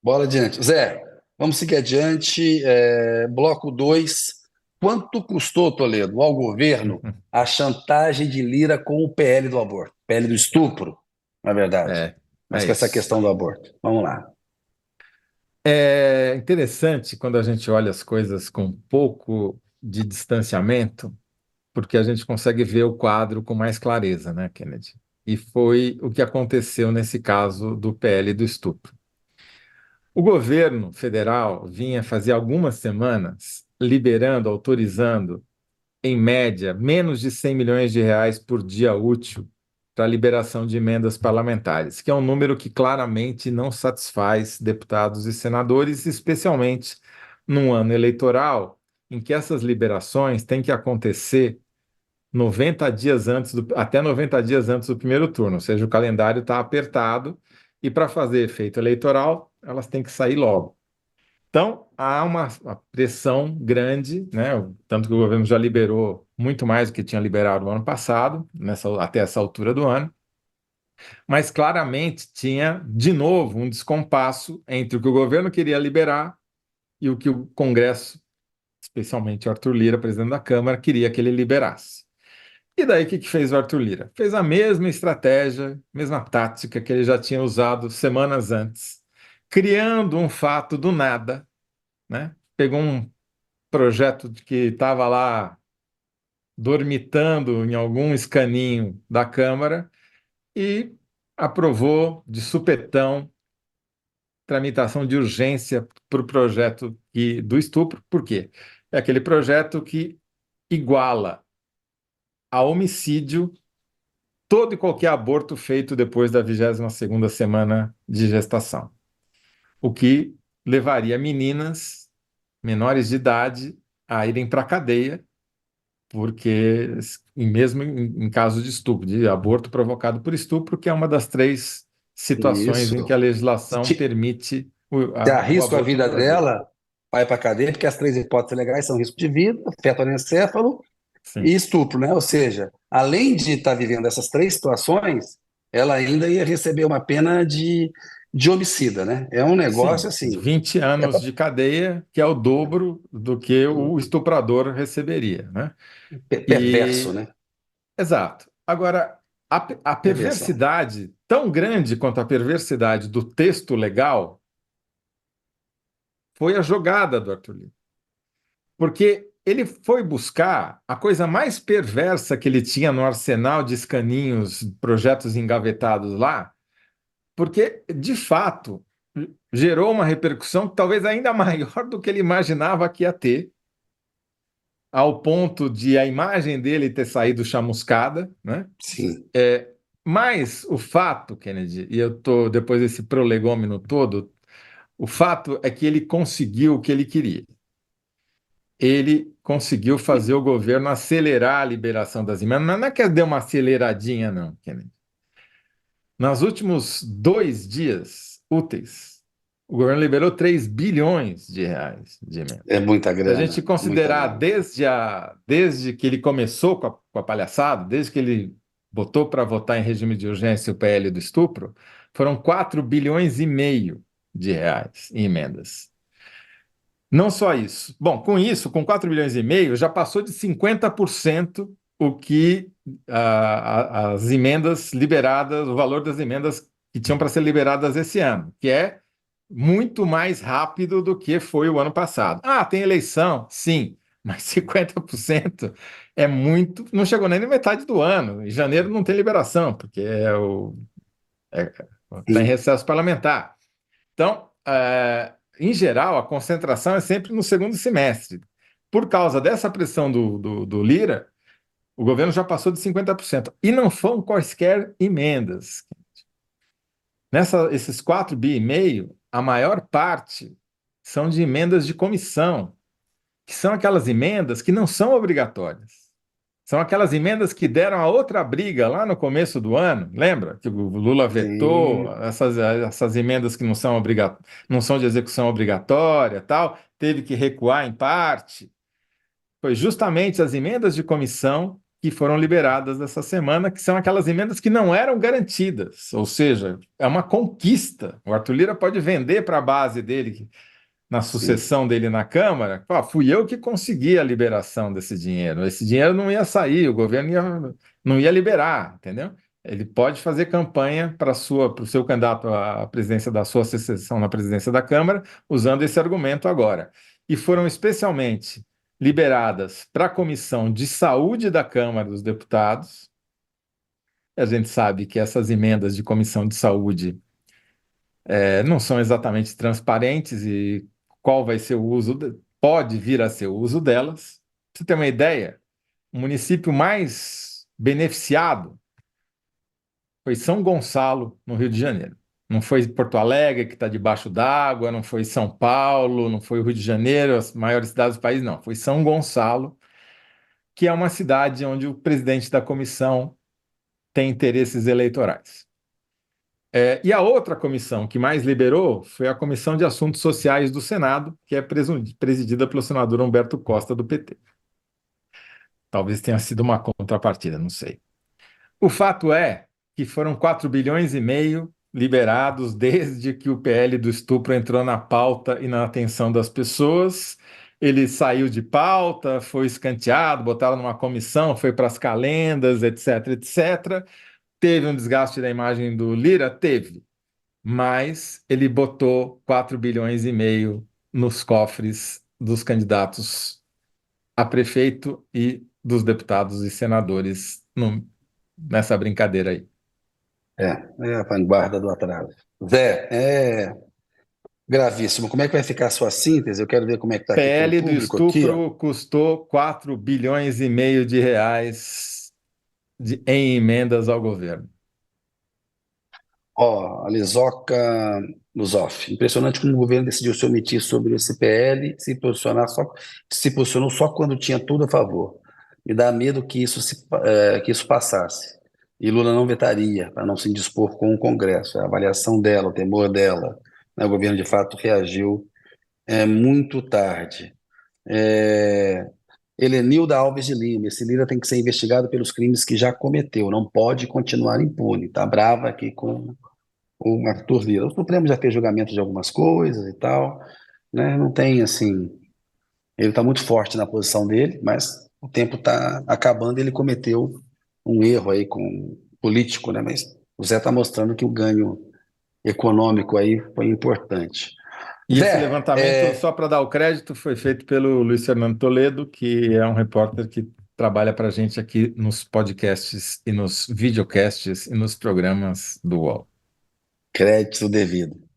Bora adiante. Zé, vamos seguir adiante. Bloco 2. Quanto custou, Toledo, ao governo a chantagem de Lira com o PL do aborto? PL do estupro, na verdade. É, Mas é com essa isso. questão do aborto. Vamos lá. É interessante quando a gente olha as coisas com um pouco de distanciamento, porque a gente consegue ver o quadro com mais clareza, né, Kennedy? E foi o que aconteceu nesse caso do PL do estupro. O governo federal vinha fazer algumas semanas liberando, autorizando, em média, menos de 100 milhões de reais por dia útil para a liberação de emendas parlamentares, que é um número que claramente não satisfaz deputados e senadores, especialmente num ano eleitoral em que essas liberações têm que acontecer 90 dias antes até 90 dias antes do primeiro turno, ou seja, o calendário está apertado e para fazer efeito eleitoral, elas têm que sair logo. Então, há uma pressão grande, né? Tanto que o governo já liberou muito mais do que tinha liberado no ano passado, até essa altura do ano, mas claramente tinha, de novo, um descompasso entre o que o governo queria liberar e o que o Congresso, especialmente o Arthur Lira, presidente da Câmara, queria que ele liberasse. E daí, o que fez o Arthur Lira? Fez a mesma estratégia, mesma tática que ele já tinha usado semanas antes, criando um fato do nada, né? Pegou um projeto de que estava lá dormitando em algum escaninho da Câmara e aprovou de supetão tramitação de urgência para o projeto do estupro. Por quê? É aquele projeto que iguala a homicídio todo e qualquer aborto feito depois da 22ª semana de gestação, o que levaria meninas menores de idade a irem para a cadeia porque e mesmo em caso de estupro, de aborto provocado por estupro, que é uma das três situações em que a Isso. Se, legislação ti- permite se o arrisca a aborto no vida Brasil. dela, vai para cadeia, porque as três hipóteses legais são risco de vida, feto anencefalo e Sim, estupro, né? Ou seja, além de estar vivendo essas três situações, ela ainda ia receber uma pena de homicida, né? É um negócio sim, assim, 20 é anos de cadeia, que é o dobro do que o estuprador receberia, né? perverso, E, né? exato. Agora, a Perversão. perversidade, tão grande quanto a perversidade do texto legal, foi a jogada do Arthur Lira. Porque ele foi buscar a coisa mais perversa que ele tinha no arsenal de escaninhos, projetos engavetados lá, porque, de fato, gerou uma repercussão talvez ainda maior do que ele imaginava que ia ter, ao ponto de a imagem dele ter saído chamuscada, né? Sim. Mas o fato, Kennedy, e eu estou depois desse prolegômeno todo, o fato é que ele conseguiu o que ele queria. Ele conseguiu fazer o governo acelerar a liberação das emendas. Mas não é que deu uma aceleradinha, não, Kennedy. Nos últimos 2 dias úteis, o governo liberou 3 bilhões de reais de emenda. É muita Se a gente grana, muita considerar grana. desde que ele começou com a palhaçada, desde que ele botou para votar em regime de urgência o PL do estupro, foram 4,5 bilhões de reais em emendas. Não só isso. Bom, com isso, com 4,5 bilhões, já passou de 50% o que as emendas liberadas, o valor das emendas que tinham para ser liberadas esse ano, que é muito mais rápido do que foi o ano passado. Ah, tem eleição? Sim, mas 50% é muito, não chegou nem na metade do ano. Em janeiro não tem liberação, porque está em Sim. recesso parlamentar. Então, em geral, a concentração é sempre no segundo semestre. Por causa dessa pressão do Lira, o governo já passou de 50%. E não foram quaisquer emendas. Esses 4,5 bi, a maior parte são de emendas de comissão, que são aquelas emendas que não são obrigatórias. São aquelas emendas que deram a outra briga lá no começo do ano, lembra? Que o Lula vetou Sim. essas emendas que não são de execução obrigatória, tal, teve que recuar em parte. Foi justamente as emendas de comissão que foram liberadas essa semana, que são aquelas emendas que não eram garantidas, ou seja, é uma conquista. O Arthur Lira pode vender para a base dele, na Sim. sucessão dele na Câmara, fui eu que consegui a liberação desse dinheiro. Esse dinheiro não ia sair, o governo não ia liberar, entendeu? Ele pode fazer campanha para o seu candidato à presidência da sua sucessão na presidência da Câmara, usando esse argumento agora. E foram especialmente liberadas para a Comissão de Saúde da Câmara dos Deputados. A gente sabe que essas emendas de Comissão de Saúde não são exatamente transparentes e qual vai ser o uso, pode vir a ser o uso delas. Pra você ter uma ideia, o município mais beneficiado foi São Gonçalo, no Rio de Janeiro. Não foi Porto Alegre, que está debaixo d'água, não foi São Paulo, não foi o Rio de Janeiro, as maiores cidades do país, não. Foi São Gonçalo, que é uma cidade onde o presidente da comissão tem interesses eleitorais. E a outra comissão que mais liberou foi a Comissão de Assuntos Sociais do Senado, que é presidida pelo senador Humberto Costa, do PT. Talvez tenha sido uma contrapartida, não sei. O fato é que foram 4,5 bilhões liberados desde que o PL do estupro entrou na pauta e na atenção das pessoas. Ele saiu de pauta, foi escanteado, botaram numa comissão, foi para as calendas, etc, etc. Teve um desgaste da imagem do Lira? Teve. Mas ele botou 4,5 bilhões nos cofres dos candidatos a prefeito e dos deputados e senadores nessa brincadeira aí. É a vanguarda do atraso. Zé, é gravíssimo. Como é que vai ficar a sua síntese? Eu quero ver como é que está aqui com o PL do público aqui, ó. estupro custou 4,5 bilhões em emendas ao governo. Ó, a Lizoca Luzoff. Impressionante como o governo decidiu se omitir sobre esse PL, se posicionou só quando tinha tudo a favor. Me dá medo que que isso passasse. E Lula não vetaria, para não se indispor com o Congresso. A avaliação dela, o temor dela, né? O governo de fato reagiu muito tarde. É, Helenilda Alves de Lima, esse Lira tem que ser investigado pelos crimes que já cometeu, não pode continuar impune. Tá brava aqui com o Arthur Lira. O Supremo já fez julgamento de algumas coisas e tal, né? Não tem assim. Ele está muito forte na posição dele, mas o tempo está acabando e ele cometeu um erro aí com político, né? Mas o Zé está mostrando que o ganho econômico aí foi importante. E esse Zé, levantamento, só para dar o crédito, foi feito pelo Luiz Fernando Toledo, que é um repórter que trabalha para a gente aqui nos podcasts e nos videocasts e nos programas do UOL. crédito devido.